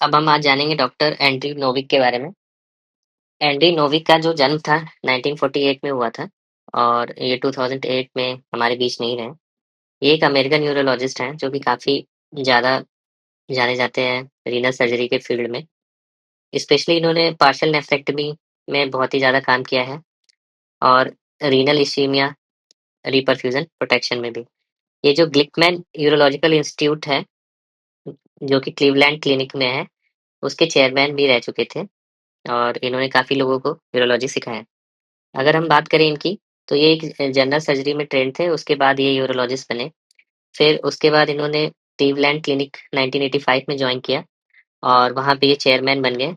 अब हम आज जानेंगे डॉक्टर एंड्रयू नोविक के बारे में। एंड्रयू नोविक का जो जन्म था 1948 में हुआ था और ये 2008 में हमारे बीच नहीं रहे। ये एक अमेरिकन न्यूरोलॉजिस्ट हैं जो कि काफ़ी ज़्यादा जाने जाते हैं रीनल सर्जरी के फील्ड में। स्पेशली इन्होंने पार्शियल नेफ्रेक्टमी में बहुत ही ज़्यादा काम किया है और रीनल इश्कीमिया रिपरफ्यूजन प्रोटेक्शन में भी। ये जो ग्लिकमैन यूरोलॉजिकल इंस्टीट्यूट है, जो कि क्लीवलैंड क्लिनिक में है, उसके चेयरमैन भी रह चुके थे और इन्होंने काफ़ी लोगों को यूरोलॉजी सिखाया। अगर हम बात करें इनकी, तो ये एक जनरल सर्जरी में ट्रेन्ड थे, उसके बाद ये यूरोलॉजिस्ट बने। फिर उसके बाद इन्होंने क्लीवलैंड क्लिनिक 1985 में जॉइन किया और वहाँ पे ये चेयरमैन बन गए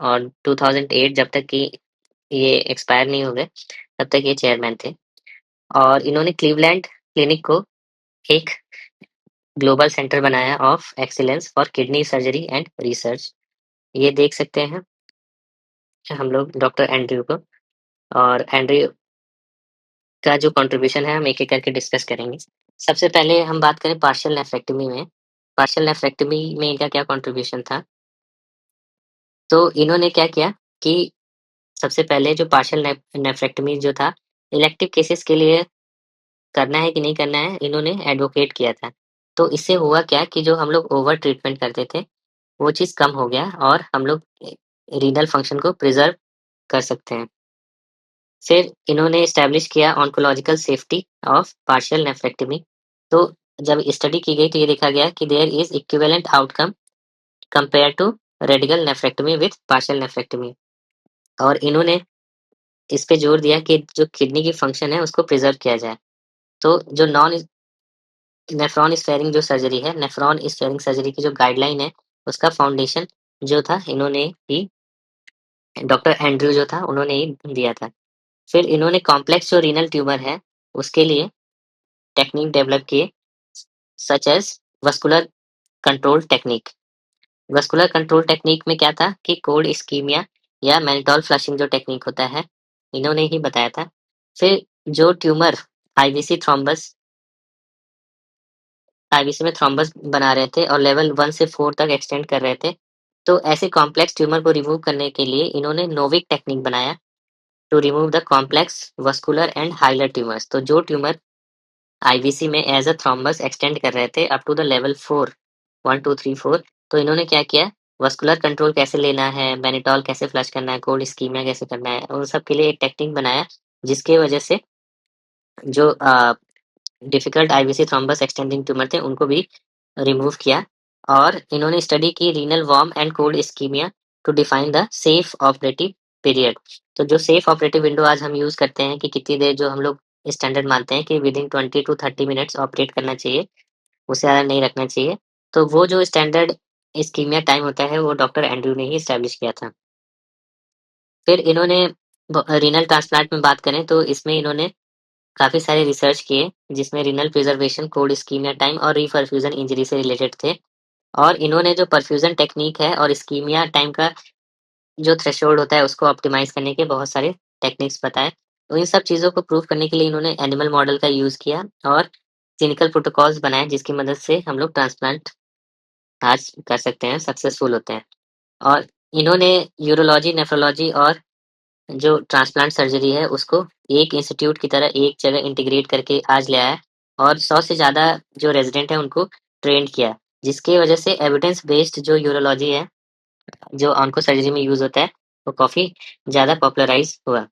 और 2008 जब तक कि ये एक्सपायर नहीं हो गए, तब तक ये चेयरमैन थे। और इन्होंने क्लीवलैंड क्लिनिक को एक ग्लोबल सेंटर बनाया of excellence for kidney surgery and research. ये देख सकते हैं हम लोग डॉक्टर एंड्रयू को। और एंड्रयू का जो कंट्रीब्यूशन है हम एक-एक करके डिस्कस करेंगे। सबसे पहले हम बात करें पार्शियल नेफ्रेक्टमी में। पार्शियल नेफ्रेक्टमी में इनका क्या कंट्रीब्यूशन था? तो इन्होंने क्या किया कि सबसे पहले जो पार्शियल नेफ्रेक्टमी जो था, इलेक्टिव केसेस के लिए करना है कि नहीं करना है, इन्होंने एडवोकेट किया था। तो इससे हुआ क्या कि जो हम लोग ओवर ट्रीटमेंट करते थे, वो चीज़ कम हो गया और हम लोग रीनल फंक्शन को प्रिज़र्व कर सकते हैं। फिर इन्होंने एस्टैब्लिश किया oncological safety of partial nephrectomy. तो जब स्टडी की गई तो ये देखा गया कि there is equivalent outcome compare to radical nephrectomy with partial nephrectomy. और इन्होंने इस पे जोर दिया कि जो किडनी की फंक्शन है उसको प्रिजर्व किया जाए। तो जो नॉन नेफ्रॉन स्पेयरिंग जो सर्जरी है, नेफ्रॉन स्पेयरिंग सर्जरी की जो गाइडलाइन है, उसका फाउंडेशन जो था इन्होंने ही, डॉक्टर एंड्रयू जो था उन्होंने ही दिया था। फिर इन्होंने कॉम्प्लेक्स जो रीनल ट्यूमर है उसके लिए टेक्निक डेवलप किए, such as vascular control technique. Vascular control technique में क्या था कि कोल्ड इस्कीमिया या मैनिटोल फ्लशिंग जो टेक्निक होता है, इन्होंने ही बताया था। फिर जो ट्यूमर आईवीसी थ्रोम्बस आईवीसी में थ्रोम्बस बना रहे थे और लेवल 1 से 4 तक एक्सटेंड कर रहे थे, तो ऐसे कॉम्प्लेक्स ट्यूमर को रिमूव करने के लिए इन्होंने नोविक टेक्निक बनाया to remove the complex vascular and hilar tumours. तो जो ट्यूमर आईवीसी में एज अ थ्रोम्बस एक्सटेंड कर रहे थे अप टू द लेवल 4, 1 2 3 4, तो इन्होंने क्या किया, वस्कुलर कंट्रोल कैसे लेना है, मैनिटोल कैसे फ्लश करना है, कोल्ड इस्कीमिया कैसे करना है, उन सब के लिए एक टेक्निक बनाया, जिसकी वजह से जो difficult IVC thrombus extending tumour थे उनको भी रिमूव किया। और इन्होंने स्टडी की renal warm and cold ischemia to define the safe operative period. तो जो सेफ ऑपरेटिव विंडो आज हम यूज करते हैं कि कितनी देर, जो हम लोग स्टैंडर्ड मानते हैं कि विदिन 20 टू 30 मिनट्स ऑपरेट करना चाहिए, उससे ज़्यादा नहीं रखना चाहिए। तो वो जो स्टैंडर्ड इस्कीमिया टाइम होता है वो डॉक्टर एंड्रयू ने ही एस्टैब्लिश किया था। फिर इन्होंने रीनल ट्रांसप्लांट में बात करें तो इसमें इन्होंने काफ़ी सारे रिसर्च किए, जिसमें renal preservation, cold ischemia time और रीपरफ्यूजन इंजरी से रिलेटेड थे। और इन्होंने जो परफ्यूजन टेक्नीक है और इस्कीमिया टाइम का जो थ्रेशोल्ड होता है उसको ऑप्टिमाइज़ करने के बहुत सारे टेक्निक्स बताए। तो इन सब चीज़ों को प्रूव करने के लिए इन्होंने एनिमल मॉडल का यूज़ किया और क्लिनिकल प्रोटोकॉल्स बनाए, जिसकी मदद से हम लोग ट्रांसप्लांट आज कर सकते हैं, सक्सेसफुल होते हैं। और इन्होंने यूरोलॉजी, नेफ्रोलॉजी और जो ट्रांसप्लांट सर्जरी है उसको एक इंस्टीट्यूट की तरह एक जगह इंटीग्रेट करके आज ले आया और 100 से ज़्यादा जो रेज़िडेंट हैं उनको ट्रेंड किया, जिसकी वजह से एविडेंस बेस्ड जो यूरोलॉजी है, जो ऑन्को सर्जरी में यूज़ होता है, वो काफ़ी ज़्यादा पॉपुलराइज़ हुआ।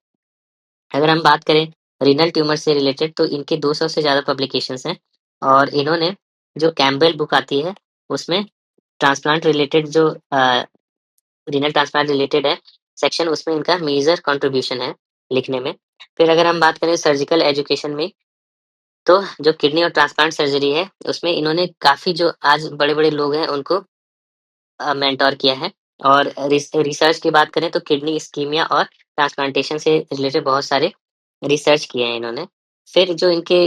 अगर हम बात करें रीनल ट्यूमर से रिलेटेड तो इनके 200 से ज़्यादा पब्लिकेशंस हैं और इन्होंने जो कैम्पबेल बुक आती है, उसमें ट्रांसप्लांट रिलेटेड जो रीनल ट्रांसप्लांट रिलेटेड है सेक्शन, उसमें इनका मेजर कंट्रीब्यूशन है लिखने में। फिर अगर हम बात करें सर्जिकल एजुकेशन में, तो जो किडनी और ट्रांसप्लांट सर्जरी है, उसमें इन्होंने काफ़ी जो आज बड़े-बड़े लोग हैं उनको मेंटर किया है। और रिसर्च की बात करें तो किडनी इस्कीमिया और ट्रांसप्लांटेशन से रिलेटेड बहुत सारे रिसर्च किए हैं इन्होंने। फिर जो इनके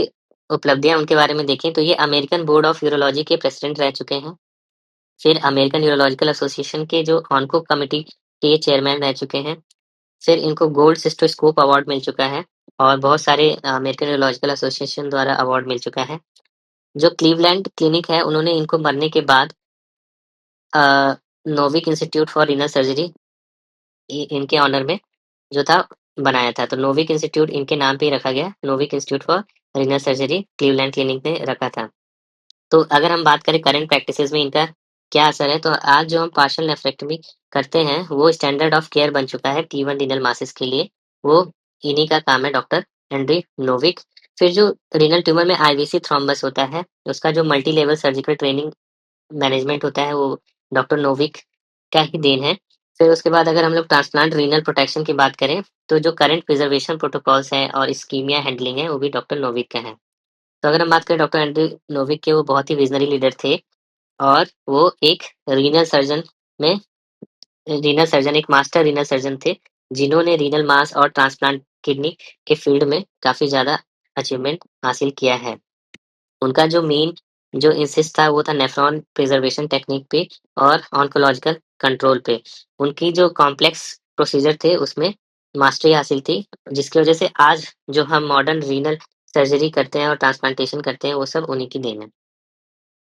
उपलब्धियाँ उनके बारे में देखें तो ये अमेरिकन बोर्ड ऑफ यूरोलॉजी के प्रेसिडेंट रह चुके हैं। फिर अमेरिकन यूरोलॉजिकल एसोसिएशन के जो ऑन्को कमिटी के ये चेयरमैन रह चुके हैं। फिर इनको गोल्ड सिस्टोस्कोप अवार्ड मिल चुका है और बहुत सारे अमेरिकन यूरोलॉजिकल एसोसिएशन द्वारा अवार्ड मिल चुका है। जो क्लीवलैंड क्लिनिक है, उन्होंने इनको मरने के बाद Novick institute for renal surgery इनके ऑनर में जो था बनाया था। तो नोविक इंस्टीट्यूट इनके नाम पे ही रखा गया, Novick institute for renal surgery Cleveland clinic ने रखा था। तो अगर हम बात करें करंट प्रैक्टिसेस में इनका क्या असर है, तो आज जो हम पार्शियल नेफ्रेक्टमी करते हैं वो स्टैंडर्ड ऑफ केयर बन चुका है T1 रीनल मासेस के लिए। वो इन्हीं का काम है, डॉक्टर हेनरी नोविक। फिर जो रीनल ट्यूमर में आईवीसी थ्रोम्बस होता है, उसका जो multi level surgical training management होता है वो डॉक्टर नोविक का ही देन है। फिर उसके बाद अगर हम लोग ट्रांसप्लांट रीनल प्रोटेक्शन की बात करें, तो जो करंट प्रिजर्वेशन प्रोटोकॉल्स हैं और इस्कीमिया हैंडलिंग है वो भी डॉक्टर नोविक का है। तो अगर हम बात करें डॉक्टर एंड्रयू नोविक के, वो बहुत ही विजनरी लीडर थे और वो एक रीनल सर्जन में रीनल सर्जन एक मास्टर रीनल सर्जन थे, जिन्होंने रीनल मास और ट्रांसप्लांट किडनी के फील्ड में काफ़ी ज़्यादा अचीवमेंट हासिल किया है। उनका जो मेन जो इंसिस्ट था वो था नेफ्रॉन प्रिजर्वेशन टेक्निक पे और ऑन्कोलॉजिकल कंट्रोल पे। उनकी जो कॉम्प्लेक्स प्रोसीजर थे उसमें मास्टरी हासिल थी, जिसकी वजह से आज जो हम मॉडर्न रीनल सर्जरी करते हैं और ट्रांसप्लांटेशन करते हैं वो सब उन्हीं की देन है।